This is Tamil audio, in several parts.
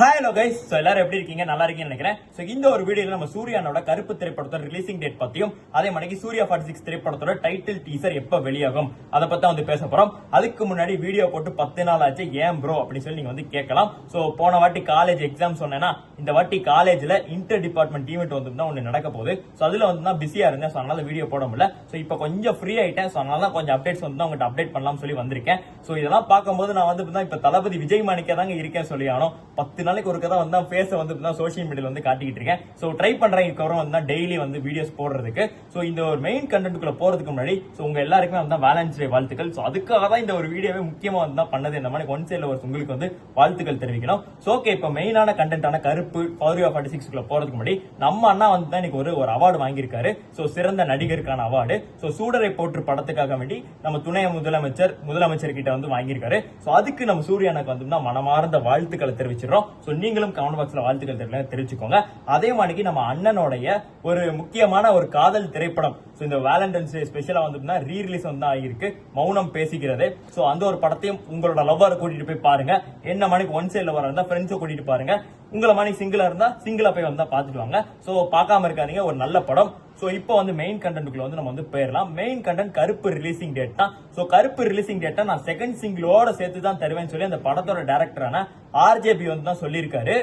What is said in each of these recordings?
ஹலோ கைஸ், எல்லாரும் எப்படி இருக்கீங்க? நல்லா இருக்கீங்கன்னு நினைக்கிறேன். சோ இந்த ஒரு வீடியோல நம்ம சூர்யானோட கருப்பு திரைப்படத்தோட ரிலீசிங் டேட் பத்தியும் அதே மாதிரி சூர்யா 46 திரைப்படத்தோட டைட்டில் டீசர் எப்ப வெளியாகும் அதை பத்தி வந்து பேச போறோம். அதுக்கு முன்னாடி வீடியோ போட்டு 10 நாள் ஆச்சு, ஏன் ப்ரோ அப்படின்னு சொல்லி நீங்க வந்து கேட்கலாம். சோ போன வாட்டி காலேஜ் எக்ஸாம் சொன்னேன்னா, இந்த வாட்டி காலேஜ்ல இன்டர் டிபார்ட்மெண்ட் ஈவெண்ட் வந்து ஒன்னு நடக்க போகுது. சோ அதுல வந்து பிஸியா இருந்தேன், சோ அதனால வீடியோ போட முடியல. சோ இப்போ கொஞ்சம் ஃப்ரீ ஆயிட்டேன், சோ அதனால கொஞ்சம் அப்டேட்ஸ் வந்து உங்கள்கிட்ட அப்டேட் பண்ணலாம் சொல்லி வந்திருக்கேன். சோ இதெல்லாம் பார்க்கும்போது நான் வந்து இப்ப தளபதி விஜய் மாணிக்க தாங்க இருக்கேன் சொல்லி ஆனோம். 10 நாளைக்கு ஒரு கதை வந்து ஃபேஸ வந்து சோஷியல் மீடியால வந்து காட்டிக்கிட்டு இருக்கேன். சோ ட்ரை பண்றேன் இதுக்கப்புறம் வந்து டெய்லி வந்து வீடியோஸ் போடுறதுக்கு. சோ இந்த ஒரு மெயின் கண்டென்ட்குள்ள போறதுக்கு முன்னாடி சோ உங்க எல்லாருக்குமே வந்து வேலண்டைன்ஸ் டே வாழ்த்துக்கள். சோ அதுக்காக தான் இந்த ஒரு வீடியோவே முக்கியமா வந்து பண்ணது. இந்த மாதிரி ஒன் சைட்ல ஒரு உங்களுக்கு வந்து வாழ்த்துக்கள் தெரிவிக்கணும். சோ ஓகே, இப்போ மெயினான கண்டென்ட்டான கருப்பு சூர்யா 46 குள்ள போறதுக்கு முன்னாடி நம்ம அண்ணா வந்து தான் இன்னைக்கு ஒரு அவார்டு வாங்கியிருக்காரு. சோ சிறந்த நடிகருக்கான அவார்டு. சோ சூடரை போற்று படத்துக்காக வேண்டி நம்ம துணை முதலமைச்சர் கிட்ட வந்து வாங்கியிருக்காரு. சோ அதுக்கு நம்ம சூர்யானுக்கு வந்து மனமார்ந்த வாழ்த்துக்களை தெரிவிச்சிடறோம். சோ நீங்களும் கமெண்ட் பாக்ஸ்ல வாழ்த்துக்கள் தெரிவிச்சுக்கோங்க. அதே மாதிரி நம்ம அண்ணனுடைய ஒரு முக்கியமான ஒரு காதல் திரைப்படம் இந்த வேலண்டைன்ஸ் டே ஸ்பெஷலா வந்து ரீ ரிலீஸ் வந்து ஆகிருக்கு, மௌனம் பேசுகிறது. சோ அந்த ஒரு படத்தையும் உங்களோட லவ்வரை கூட்டிட்டு போய் பாருங்க. என்ன மணிக்கு ஒன் சைட்ல வர இருந்தா ஃப்ரெண்ட்ஸை கூட்டிட்டு பாருங்க. உங்களை மணி சிங்கிளா இருந்தா சிங்கிளா போய் வந்தா பாத்துட்டு வாங்க. சோ பார்க்காம இருக்காதீங்க, ஒரு நல்ல படம். சோ இப்போ வந்து மெயின் கண்டென்ட்குள்ள வந்து நம்ம வந்து போயிடலாம். மெயின் கண்டென்ட் கருப்பு ரிலீசிங் டேட் தான். சோ கருப்பு ரிலீசிங் டேட்டை நான் செகண்ட் சிங்கிளோட சேர்த்து தான் தருவேன்னு சொல்லி அந்த படத்தோட டைரக்டரான ஆர்ஜேபி வந்து தான் சொல்லியிருக்காரு.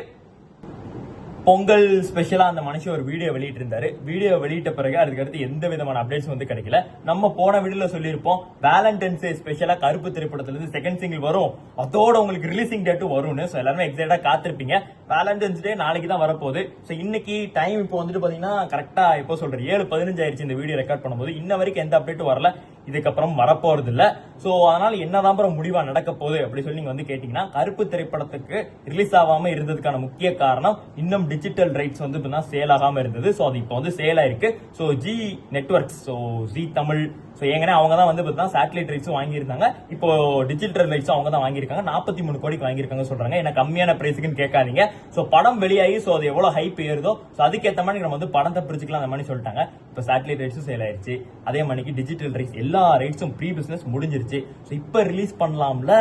பொங்கல் ஸ்பெஷலா அந்த மனுஷன் ஒரு வீடியோ வெளியிட்டு இருந்தாரு. வீடியோ வெளியிட்ட பிறகு அதுக்கு அடுத்து எந்த விதமான அப்டேட்ஸ் வந்து கிடைக்கல. நம்ம போன வீடியோல சொல்லியிருப்போம், வேலண்டைன்ஸ் டே ஸ்பெஷலா கருப்பு திரைப்படத்துல இருந்து செகண்ட் சிங்கிள் வரும், அதோட உங்களுக்கு ரிலீசிங் டேட்டும் வரும்னு. சோ எல்லாருமே எக்ஸைட்டா காத்திருப்பீங்க. வேலண்டைன்ஸ் டே நாளைக்கு தான் வரப்போகுது. சோ இன்னைக்கு டைம் இப்போ வந்துட்டு பாத்தீங்கன்னா கரெக்டா இப்போ சொல்றேன் 7:15 ஆயிடுச்சு இந்த வீடியோ ரெக்கார்ட் பண்ணும்போது. இன்ன வரைக்கும் எந்த அப்டேட்டும் வரல, இதுக்கப்புறம் வரப்போறது இல்ல. சோ அதனால என்னதான் முடிவா நடக்க போகுது அப்படி சொல்லி நீங்க வந்து கேட்டீங்கன்னா, கருப்பு திரைப்படத்துக்கு ரிலீஸ் ஆகாம இருந்ததுக்கான முக்கிய காரணம் இன்னும் டிஜிட்டல் ரைட்ஸ் வந்து சேல் ஆகாம இருந்தது. சோ அது இப்போ வந்து சேல் ஆயிருக்கு. So Zee networks, so Zee Tamil, so ஏங்கன்னா அவங்க தான் வந்து சேட்டலைட் ரைட்ஸும் வாங்கியிருந்தாங்க. இப்போ டிஜிட்டல் ரைட்ஸும் அவங்க தான் வாங்கியிருக்காங்க. 43 கோடிக்கு வாங்கியிருக்காங்க சொல்றாங்க. ஏன்னா கம்மியான பிரைஸுக்குன்னு கேட்காதீங்க. சோ படம் வெளியாகி சோ அது எவ்வளவு ஹைப் ஏறுதோ சோ அதுக்கேற்ற மாதிரி நம்ம வந்து படத்தை பிரிச்சுக்கலாம் அந்த மாதிரி சொல்லிட்டாங்க. இப்போ சேட்டலைட் ரைட்ஸும் சேல் ஆயிருச்சு, அதே மாதிரி டிஜிட்டல் ரைட்ஸ் எல்லா ரைட்ஸும் ப்ரீ பிசினஸ் முடிஞ்சிருச்சு. சோ இப்போ ரிலீஸ் பண்ணலாம்ல,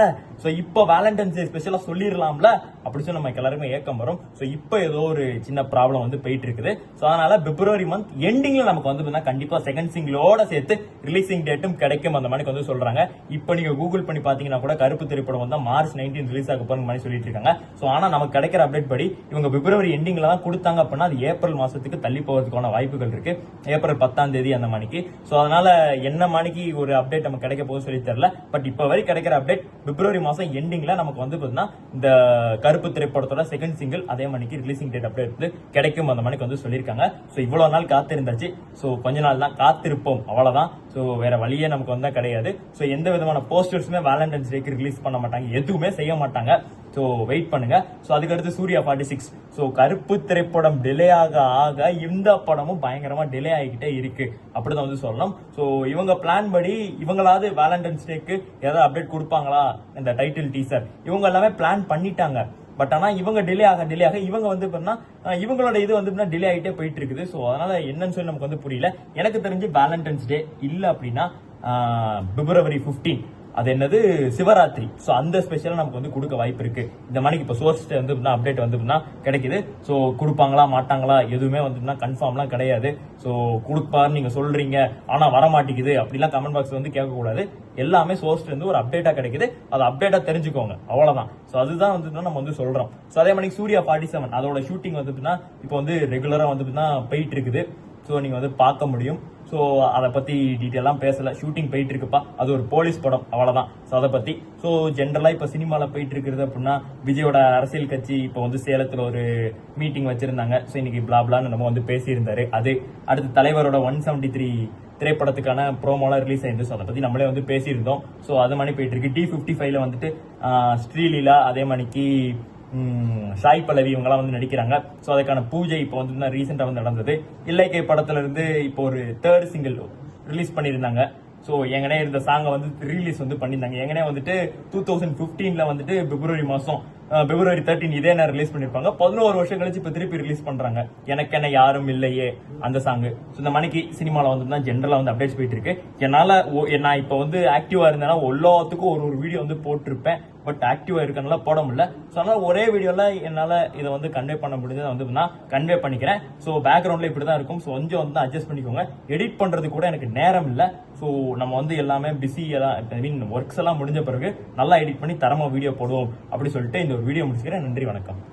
சோ இப்போ வேலண்டைன்ஸ் டே ஸ்பெஷலா சொல்லிடலாம்ல அப்படி சொல்லி நமக்கு எல்லாருமே ஏக்கம் வரும். சோ இப்போ ஏதோ ஒரு சின்ன ப்ராப்ளம் வந்து போயிட்டு இருக்குது. சோ அதனால பிப்ரவரி மந்த் எண்டிங்ல நமக்கு வந்து கண்டிப்பா செகண்ட் சிங்கிளோட சேர்த்து ரிலீசிங் டேட்டும் கிடைக்கும் அந்த மாதிரி வந்து சொல்றாங்க. இப்போ நீங்க கூகுள் பண்ணி பாத்தீங்கன்னா கூட கருப்பு திரைப்படம் வந்து மார்ச் 19 ரிலீஸ் ஆக போற மாதிரி சொல்லிட்டு இருக்காங்க. சோ ஆனா நமக்கு கிடைக்கிற அப்டேட் படி இவங்க பிப்ரவரி எண்டிங்ல தான் கொடுத்தாங்க அப்படின்னா அது ஏப்ரல் மாசத்துக்கு தள்ளி போறதுக்கான வாய்ப்புகள் இருக்கு. ஏப்ரல் 10ஆம் தேதி அந்த மணிக்கு. சோ அதனால என்ன மணிக்கு ஒரு அப்டேட் நமக்கு கிடைக்க போகுது சொல்லி தெரியல. பட் இப்போ வரை கிடைக்கிற அப்டேட் பிப்ரவரி மாசம் எண்டிங்ல நமக்கு வந்து இந்த கருப்பு திரைப்படத்தோட செகண்ட் சிங்கிள் அதே மணிக்கு ரிலீசிங் டேட் அப்டேட் வந்து கிடைக்கும் அந்த மணிக்கு வந்து சொல்லியிருக்காங்க. சோ இவ்வளவு நாள் காத்திருந்தாச்சு. சோ கொஞ்ச நாள் தான் காத்திருப்போம், அவ்வளவுதான். சோ வேற வழியே நமக்கு வந்தா கிடையாது. சோ எந்த விதமான போஸ்டர்ஸுமே வேலண்டைன்ஸ் டேக்கு ரிலீஸ் பண்ண மாட்டாங்க, எதுவுமே செய்ய மாட்டாங்க. சோ வெயிட் பண்ணுங்க. சோ அதுக்கடுத்து சூர்யா 46. சோ கருப்பு திரைப்படம் டிலே ஆக இந்த படமும் பயங்கரமா டிலே ஆகிக்கிட்டே இருக்கு அப்படிதான் வந்து சொல்லணும். சோ இவங்க பிளான் படி இவங்களாவது வேலண்டைன்ஸ் டேக்கு ஏதாவது அப்டேட் கொடுப்பாங்களா, இந்த டைட்டில் டீசர் இவங்க எல்லாமே பிளான் பண்ணிட்டாங்க. பட் ஆனா இவங்க டிலே ஆக இவங்க வந்து இவங்களோட இது வந்து டிலே ஆகிட்டே போயிட்டு இருக்குது. சோ அதனால என்னன்னு சொல்லி நமக்கு வந்து புரியல. எனக்கு தெரிஞ்சு வேலண்டைன்ஸ் டே இல்ல அப்படின்னா பிப்ரவரி 15 அது என்னது சிவராத்திரி. சோ அந்த ஸ்பெஷலா நமக்கு வந்து கொடுக்க வாய்ப்பு இருக்கு. இந்த மாதிரி இப்ப சோர்ஸ் வந்து அப்டேட் வந்து கிடைக்குது. சோ கொடுப்பாங்களா மாட்டாங்களா எதுவுமே வந்து கன்ஃபார்ம்லாம் கிடையாது. சோ கொடுப்பாரு நீங்க சொல்றீங்க ஆனா வரமாட்டேங்குது அப்படிலாம் கமெண்ட் பாக்ஸ் வந்து கேட்க கூடாது. எல்லாமே சோர்ஸ்ல இருந்து ஒரு அப்டேட்டா கிடைக்குது, அது அப்டேட்டா தெரிஞ்சுக்கோங்க, அவ்வளவுதான். சோ அதுதான் வந்து நம்ம வந்து சொல்றோம். சோ அதே மாதிரி சூர்யா 47 அதோட ஷூட்டிங் வந்து இப்போ வந்து ரெகுலரா வந்து போயிட்டு இருக்குது. சோ நீங்க வந்து பார்க்க முடியும். சோ அதை பத்தி டீட்டெயிலாம் பேசல, ஷூட்டிங் போயிட்டு இருக்குப்பா, அது ஒரு போலீஸ் படம், அவ்வளவுதான். சோ அதை பத்தி சோ ஜென்ரலா இப்ப சினிமால போயிட்டு இருக்கிறது அப்படின்னா விஜயோட அரசியல் கட்சி இப்போ வந்து சேலத்துல ஒரு மீட்டிங் வச்சிருந்தாங்க. சோ இன்னைக்கு பிளாப்லான்னு நம்ம வந்து பேசியிருந்தாரு. அது அடுத்து தலைவரோட 173 திரைப்படத்துக்கான ப்ரோமோலாம் ரிலீஸ் ஆயிருந்துச்சு. அதை பத்தி நம்மளே வந்து பேசியிருந்தோம். சோ அது மாதிரி போயிட்டு இருக்கு. D55ல வந்துட்டு ஸ்ரீலீலா அதே மாதிரிக்கு சாய் பல்லவி இவங்கெல்லாம் வந்து நடிக்கிறாங்க. சோ அதுக்கான பூஜை இப்போ வந்து ரீசெண்டா வந்து நடந்தது. இல்லைக்கை படத்துல இருந்து இப்போ ஒரு 3rd சிங்கிள் ரிலீஸ் பண்ணியிருந்தாங்க. சோ எங்கனே இந்த சாங்கை வந்து ரிலீஸ் வந்து பண்ணியிருந்தாங்க. எங்கனே வந்துட்டு 2015ல வந்துட்டு பிப்ரவரி மாசம் February 13 இதே நேரம் ரிலீஸ் பண்ணிருப்பாங்க. 11 வருஷம் கழிச்சு இப்ப திருப்பி ரிலீஸ் பண்றாங்க. எனக்கு என்ன யாரும் இல்லையே அந்த சாங். இந்த மணிக்கு சினிமால வந்து ஜென்ரலா வந்து அப்டேட்ஸ் போயிட்டு இருக்கு. என்னால நான் இப்ப வந்து ஆக்டிவா இருந்தேன்னா எல்லாத்துக்கும் ஒரு வீடியோ வந்து போட்டிருப்பேன். பட் ஆக்டிவா இருக்கனால போட முடியல. ஸோ அதனால ஒரே வீடியோல என்னால இதை வந்து கன்வே பண்ண முடிஞ்சதை வந்து நான் கன்வே பண்ணிக்கிறேன். ஸோ பேக்ரவுண்ட்ல இப்படிதான் இருக்கும். ஸோ கொஞ்சம் வந்து அட்ஜஸ்ட் பண்ணிக்கோங்க. எடிட் பண்றது கூட எனக்கு நேரம் இல்லை. ஸோ நம்ம வந்து எல்லாமே பிஸி எல்லாம் ஒர்க்ஸ் எல்லாம் முடிஞ்ச பிறகு நல்லா எடிட் பண்ணி தரமா வீடியோ போடுவோம் அப்படி சொல்லிட்டு இந்த ஒரு வீடியோ முடிச்சுக்கிறேன். நன்றி, வணக்கம்.